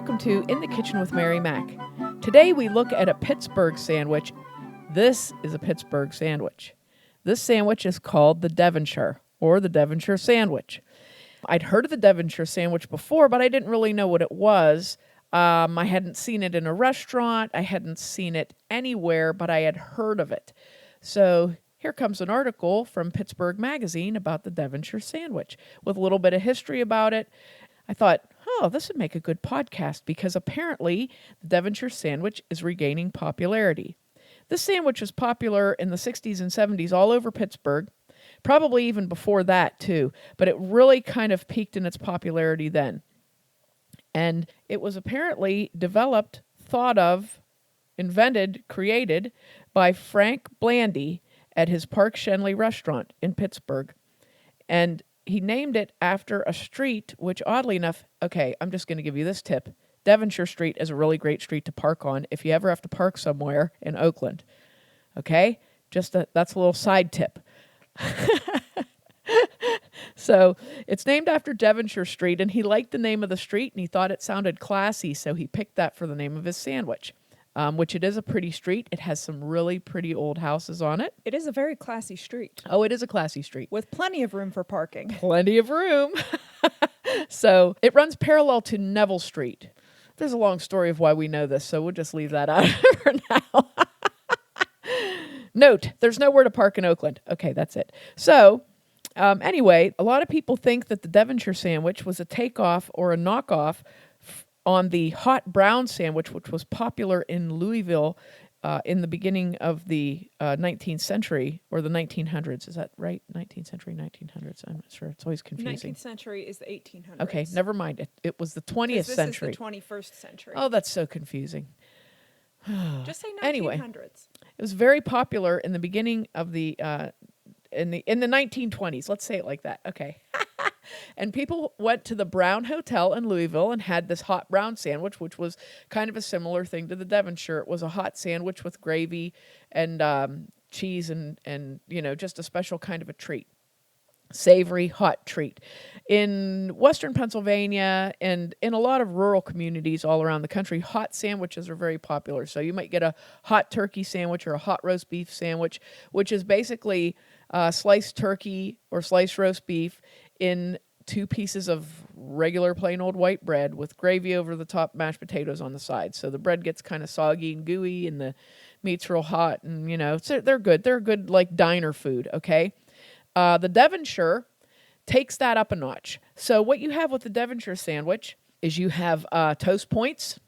welcome to In the Kitchen with Mary Mac. Today we look at a Pittsburgh sandwich. This is a Pittsburgh sandwich. This sandwich is called the Devonshire, or the Devonshire Sandwich. I'd heard of the Devonshire Sandwich before, but I didn't really know what it was. I hadn't seen it in a restaurant. I hadn't seen it anywhere, but I had heard of it. So here comes an article from Pittsburgh Magazine about the Devonshire Sandwich with a little bit of history about it. I thought, this would make a good podcast because apparently the Devonshire Sandwich is regaining popularity. This sandwich was popular in the 60s and 70s all over Pittsburgh, probably even before that too, but it really kind of peaked in its popularity then. And it was apparently developed, thought of, invented, created by Frank Blandy at his Park Shenley restaurant in Pittsburgh. And he named it after a street, which oddly enough, I'm just going to give you this tip. Devonshire Street is a really great street to park on if you ever have to park somewhere in Oakland. Okay? That's a little side tip. So it's named after Devonshire Street, and he liked the name of the street, and he thought it sounded classy, so he picked that for the name of his sandwich. Which it is a pretty street. It has some really pretty old houses on it. It is a very classy street. Oh, it is a classy street. With plenty of room for parking. Plenty of room. So it runs parallel to Neville Street. There's a long story of why we know this, so we'll just leave that out for now. Note, there's nowhere to park in Oakland. Okay, that's it. So anyway, a lot of people think that the Devonshire Sandwich was a takeoff or a knockoff on the hot brown sandwich, which was popular in Louisville in the beginning of the 19th century, or the 1900s. Is that right? 19th century, 1900s. I'm not sure. It's always confusing. 19th century is the 1800s. Okay, never mind. It was the 20th century. This is the 21st century. Oh, that's so confusing. Just say 1900s. Anyway, it was very popular in the beginning of the in the 1920s. Let's say it like that. Okay. And people went to the Brown Hotel in Louisville and had this hot brown sandwich, which was kind of a similar thing to the Devonshire. It was a hot sandwich with gravy and cheese and just a special kind of a treat. Savory, hot treat. In Western Pennsylvania and in a lot of rural communities all around the country, hot sandwiches are very popular. So you might get a hot turkey sandwich or a hot roast beef sandwich, which is basically sliced turkey or sliced roast beef in 2 pieces of regular plain old white bread with gravy over the top, mashed potatoes on the side. So the bread gets kind of soggy and gooey and the meat's real hot and, so they're good. They're good like diner food, okay? The Devonshire takes that up a notch. So what you have with the Devonshire sandwich is you have toast points,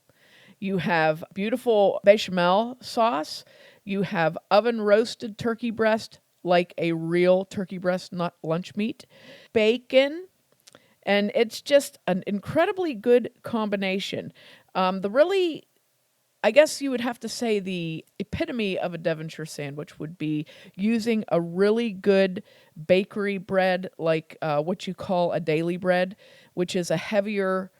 you have beautiful bechamel sauce, you have oven roasted turkey breast, like a real turkey breast, not lunch meat, bacon, and it's just an incredibly good combination. I guess you would have to say the epitome of a Devonshire sandwich would be using a really good bakery bread, like what you call a daily bread, which is a heavier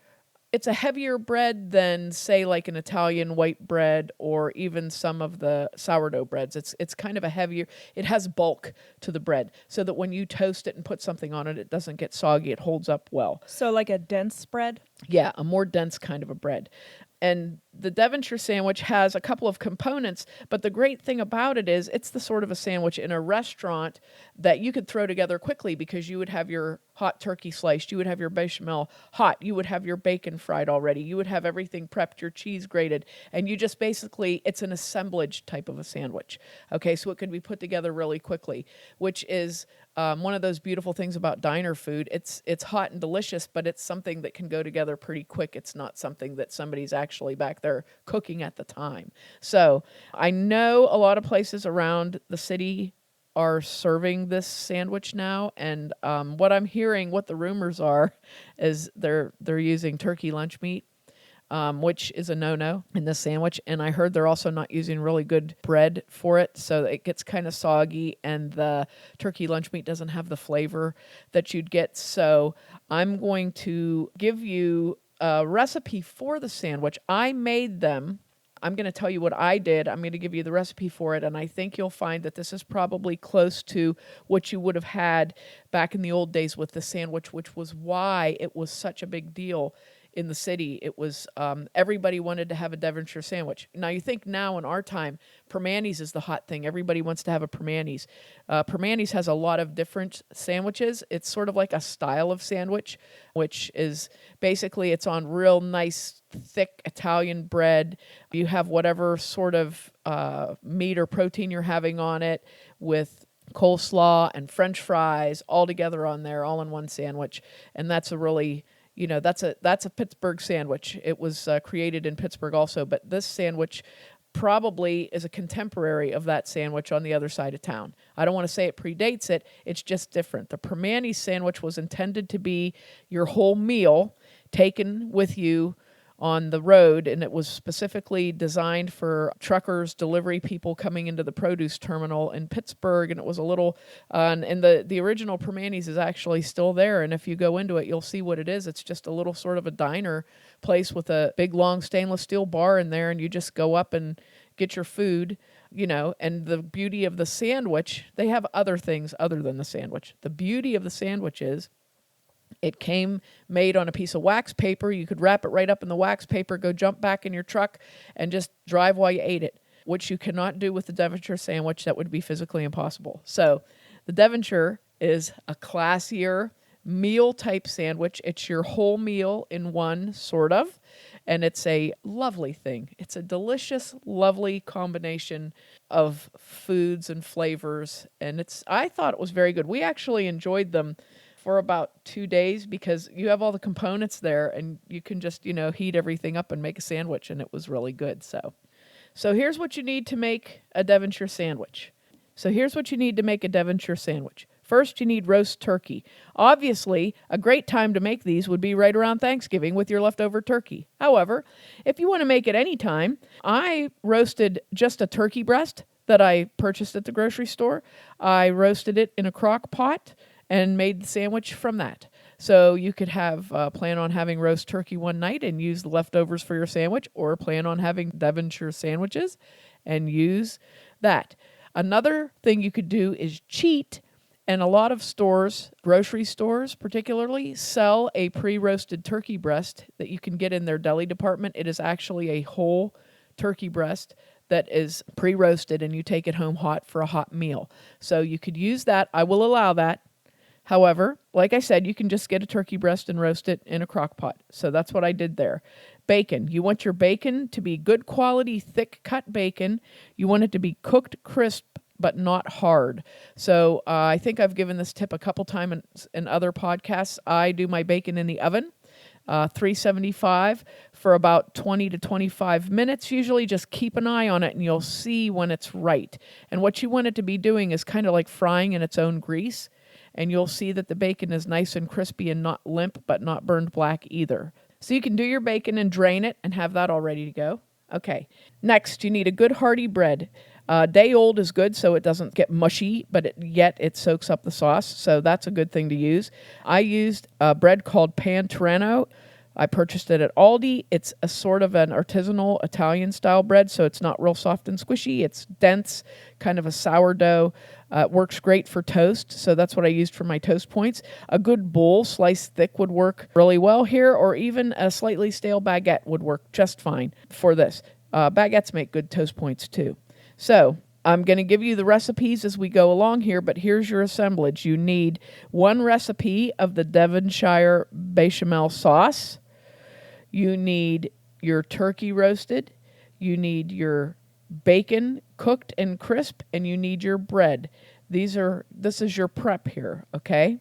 bread than, say, like an Italian white bread or even some of the sourdough breads. It's kind of a heavier, it has bulk to the bread so that when you toast it and put something on it, it doesn't get soggy, it holds up well. So like a dense bread? Yeah, a more dense kind of a bread. And the Devonshire sandwich has a couple of components, but the great thing about it is it's the sort of a sandwich in a restaurant that you could throw together quickly because you would have your hot turkey sliced, you would have your bechamel hot, you would have your bacon fried already, you would have everything prepped, your cheese grated, and you just basically, it's an assemblage type of a sandwich. Okay, so it can be put together really quickly, which is one of those beautiful things about diner food. It's hot and delicious, but it's something that can go together pretty quick. It's not something that somebody's actually back there cooking at the time. So I know a lot of places around the city are serving this sandwich now, and what I'm hearing, what the rumors are, is they're using turkey lunch meat, which is a no-no in this sandwich. And I heard they're also not using really good bread for it, so it gets kind of soggy, and the turkey lunch meat doesn't have the flavor that you'd get. So I'm going to give you a recipe for the sandwich. I made them. I'm going to tell you what I did. I'm going to give you the recipe for it, and I think you'll find that this is probably close to what you would have had back in the old days with the sandwich, which was why it was such a big deal in the city, it was everybody wanted to have a Devonshire sandwich. Now you think now in our time, Permanis is the hot thing. Everybody wants to have a Permanis. Permanis has a lot of different sandwiches. It's sort of like a style of sandwich, which is basically it's on real nice, thick Italian bread. You have whatever sort of meat or protein you're having on it with coleslaw and French fries all together on there, all in one sandwich. And that's a really that's a Pittsburgh sandwich. It was created in Pittsburgh also, but this sandwich probably is a contemporary of that sandwich on the other side of town. I don't want to say it predates it. It's just different. The Permani sandwich was intended to be your whole meal taken with you on the road, and it was specifically designed for truckers, delivery people coming into the produce terminal in Pittsburgh. And it was a little, and the original Permanis is actually still there. And if you go into it, you'll see what it is. It's just a little sort of a diner place with a big long stainless steel bar in there, and you just go up and get your food. And the beauty of the sandwich, they have other things other than the sandwich. The beauty of the sandwich is it came made on a piece of wax paper. You could wrap it right up in the wax paper, go jump back in your truck, and just drive while you ate it, which you cannot do with the Devonshire sandwich. That would be physically impossible. So the Devonshire is a classier meal-type sandwich. It's your whole meal in one, sort of, and it's a lovely thing. It's a delicious, lovely combination of foods and flavors, and I thought it was very good. We actually enjoyed them for about 2 days because you have all the components there and you can just, heat everything up and make a sandwich, and it was really good. So here's what you need to make a Devonshire sandwich. First, you need roast turkey. Obviously, a great time to make these would be right around Thanksgiving with your leftover turkey. However, if you want to make it any time, I roasted just a turkey breast that I purchased at the grocery store. I roasted it in a crock pot and made the sandwich from that. So you could plan on having roast turkey one night and use the leftovers for your sandwich, or plan on having Devonshire sandwiches and use that. Another thing you could do is cheat, and a lot of stores, grocery stores particularly, sell a pre-roasted turkey breast that you can get in their deli department. It is actually a whole turkey breast that is pre-roasted, and you take it home hot for a hot meal. So you could use that. I will allow that. However, like I said, you can just get a turkey breast and roast it in a crock pot. So that's what I did there. Bacon. You want your bacon to be good quality, thick cut bacon. You want it to be cooked crisp, but not hard. So I think I've given this tip a couple times in other podcasts. I do my bacon in the oven, 375 for about 20 to 25 minutes. Usually just keep an eye on it and you'll see when it's right. And what you want it to be doing is kind of like frying in its own grease. And you'll see that the bacon is nice and crispy and not limp, but not burned black either. So you can do your bacon and drain it and have that all ready to go. Okay. Next, you need a good hearty bread. Day old is good so it doesn't get mushy, but yet it soaks up the sauce. So that's a good thing to use. I used a bread called Pan Turano. I purchased it at Aldi. It's a sort of an artisanal Italian-style bread, so it's not real soft and squishy. It's dense, kind of a sourdough. It works great for toast, so that's what I used for my toast points. A good bowl, sliced thick, would work really well here, or even a slightly stale baguette would work just fine for this. Baguettes make good toast points too. So I'm going to give you the recipes as we go along here, but here's your assemblage. You need 1 recipe of the Devonshire Bechamel sauce. You need your turkey roasted. You need your bacon cooked and crisp, and you need your bread. This is your prep here, okay?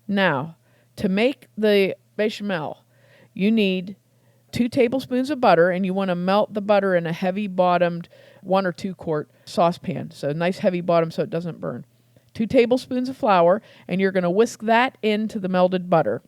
Now, to make the bechamel, you need 2 tablespoons of butter, and you want to melt the butter in a heavy-bottomed 1 or 2 quart saucepan. So nice heavy bottom so it doesn't burn. 2 tablespoons of flour, and you're going to whisk that into the melted butter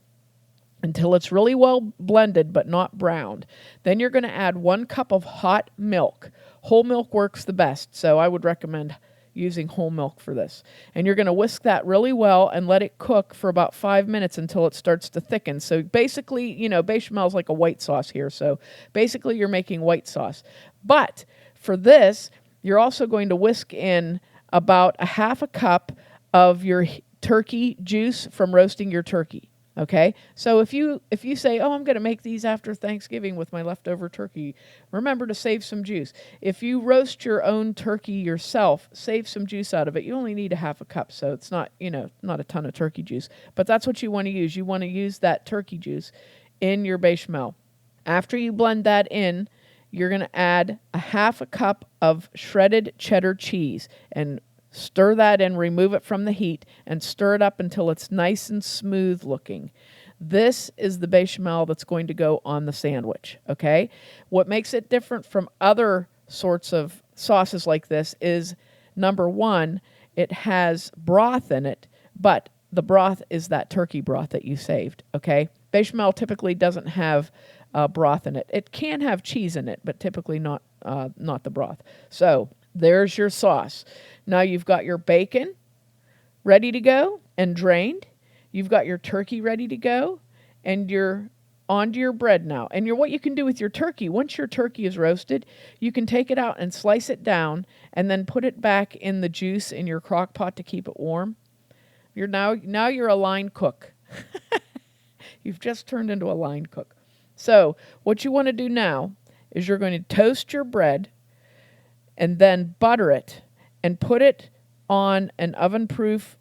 until it's really well blended but not browned. Then you're going to add 1 cup of hot milk. Whole milk works the best, so I would recommend using whole milk for this. And you're going to whisk that really well and let it cook for about 5 minutes until it starts to thicken. So basically, bechamel is like a white sauce here. So basically you're making white sauce. But for this, you're also going to whisk in about a half a cup of your turkey juice from roasting your turkey. Okay, so if you say, "Oh, I'm going to make these after Thanksgiving with my leftover turkey," remember to save some juice. If you roast your own turkey yourself, save some juice out of it. You only need a half a cup, so it's not not a ton of turkey juice. But that's what you want to use. You want to use that turkey juice in your bechamel. After you blend that in, you're going to add a half a cup of shredded cheddar cheese and stir that in, remove it from the heat, and stir it up until it's nice and smooth looking. This is the bechamel that's going to go on the sandwich, okay? What makes it different from other sorts of sauces like this is, number one, it has broth in it, but the broth is that turkey broth that you saved, okay? Bechamel typically doesn't have broth in it. It can have cheese in it, but typically not the broth. So there's your sauce. Now you've got your bacon ready to go and drained. You've got your turkey ready to go, and you're onto your bread now. And what you can do with your turkey, once your turkey is roasted, you can take it out and slice it down and then put it back in the juice in your crock pot to keep it warm. Now you're a line cook. You've just turned into a line cook. So what you want to do now is you're going to toast your bread and then butter it and put it on an oven-proof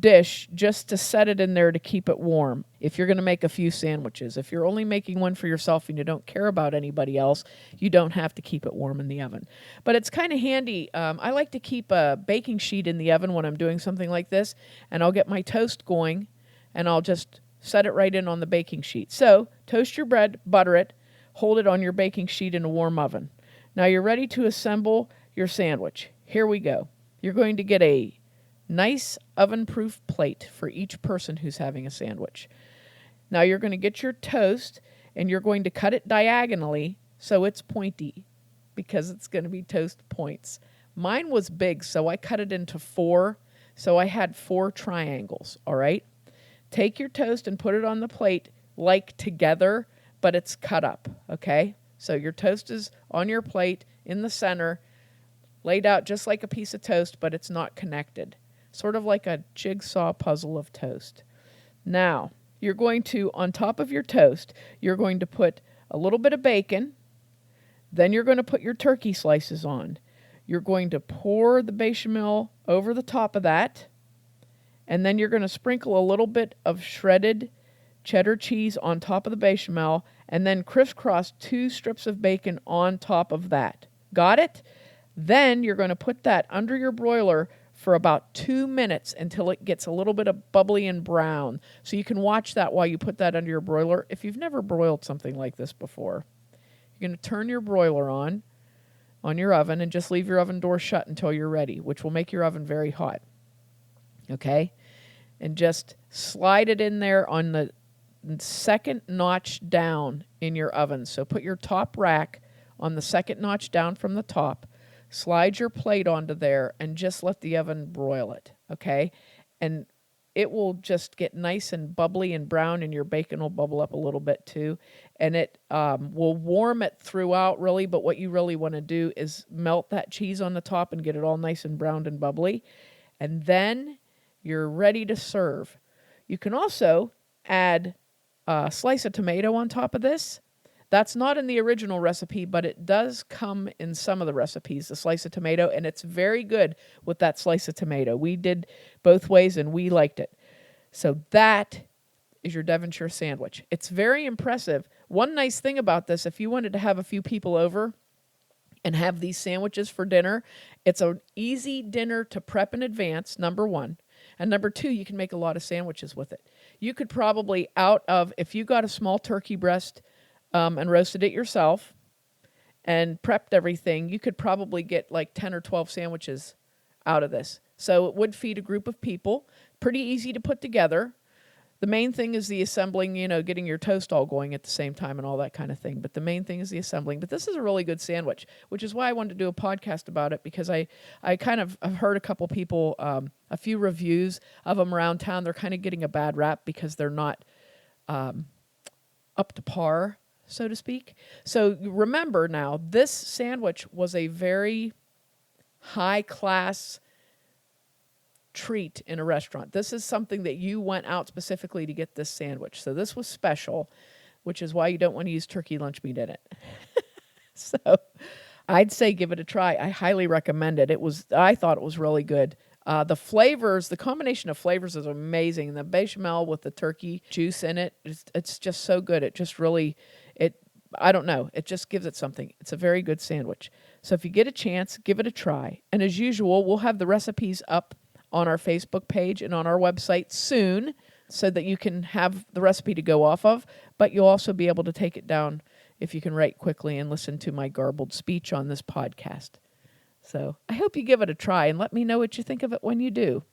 dish just to set it in there to keep it warm. If you're going to make a few sandwiches, if you're only making one for yourself and you don't care about anybody else, you don't have to keep it warm in the oven. But it's kind of handy. I like to keep a baking sheet in the oven when I'm doing something like this, and I'll get my toast going, and I'll just set it right in on the baking sheet. So toast your bread, butter it, hold it on your baking sheet in a warm oven. Now you're ready to assemble your sandwich. Here we go. You're going to get a nice oven-proof plate for each person who's having a sandwich. Now you're going to get your toast and you're going to cut it diagonally so it's pointy because it's going to be toast points. Mine was big, so I cut it into 4, so I had 4 triangles, all right? Take your toast and put it on the plate like together, but it's cut up, okay? So your toast is on your plate in the center, laid out just like a piece of toast, but it's not connected. Sort of like a jigsaw puzzle of toast. Now, you're going to, on top of your toast, you're going to put a little bit of bacon. Then you're going to put your turkey slices on. You're going to pour the bechamel over the top of that. And then you're going to sprinkle a little bit of shredded cheddar cheese on top of the bechamel, and then crisscross 2 strips of bacon on top of that. Got it? Then you're going to put that under your broiler for about 2 minutes until it gets a little bit of bubbly and brown. So you can watch that while you put that under your broiler. If you've never broiled something like this before, you're going to turn your broiler on your oven and just leave your oven door shut until you're ready, which will make your oven very hot. Okay? And just slide it in there on the second notch down in your oven. So put your top rack on the second notch down from the top. Slide your plate onto there and just let the oven broil it, okay? And it will just get nice and bubbly and brown, and your bacon will bubble up a little bit too. And it will warm it throughout, really, but what you really want to do is melt that cheese on the top and get it all nice and browned and bubbly. And then you're ready to serve. You can also add a slice of tomato on top of this. That's not in the original recipe, but it does come in some of the recipes, the slice of tomato, and it's very good with that slice of tomato. We did both ways, and we liked it. So that is your Devonshire sandwich. It's very impressive. One nice thing about this, if you wanted to have a few people over and have these sandwiches for dinner, it's an easy dinner to prep in advance, number one. And number two, you can make a lot of sandwiches with it. You could probably, if you got a small turkey breast and roasted it yourself and prepped everything, you could probably get like 10 or 12 sandwiches out of this. So it would feed a group of people. Pretty easy to put together. The main thing is the assembling, getting your toast all going at the same time and all that kind of thing. But the main thing is the assembling. But this is a really good sandwich, which is why I wanted to do a podcast about it, because I kind of have heard a couple people, a few reviews of them around town. They're kind of getting a bad rap because they're not up to par, so to speak. So remember now, this sandwich was a very high-class treat in a restaurant. This is something that you went out specifically to get this sandwich. So this was special, which is why you don't want to use turkey lunch meat in it. So I'd say give it a try. I highly recommend it. I thought it was really good. The flavors, the combination of flavors is amazing. The bechamel with the turkey juice in it, it's just so good. It just really, I don't know, it just gives it something. It's a very good sandwich. So if you get a chance, give it a try. And as usual, we'll have the recipes up on our Facebook page and on our website soon so that you can have the recipe to go off of, but you'll also be able to take it down if you can write quickly and listen to my garbled speech on this podcast. So I hope you give it a try and let me know what you think of it when you do.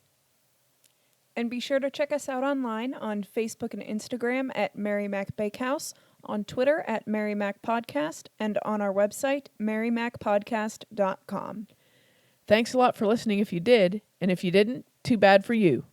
And be sure to check us out online on Facebook and Instagram at Mary Mac Bakehouse, on Twitter at Mary Mac Podcast, and on our website, marymacpodcast.com. Thanks a lot for listening if you did, and if you didn't, too bad for you.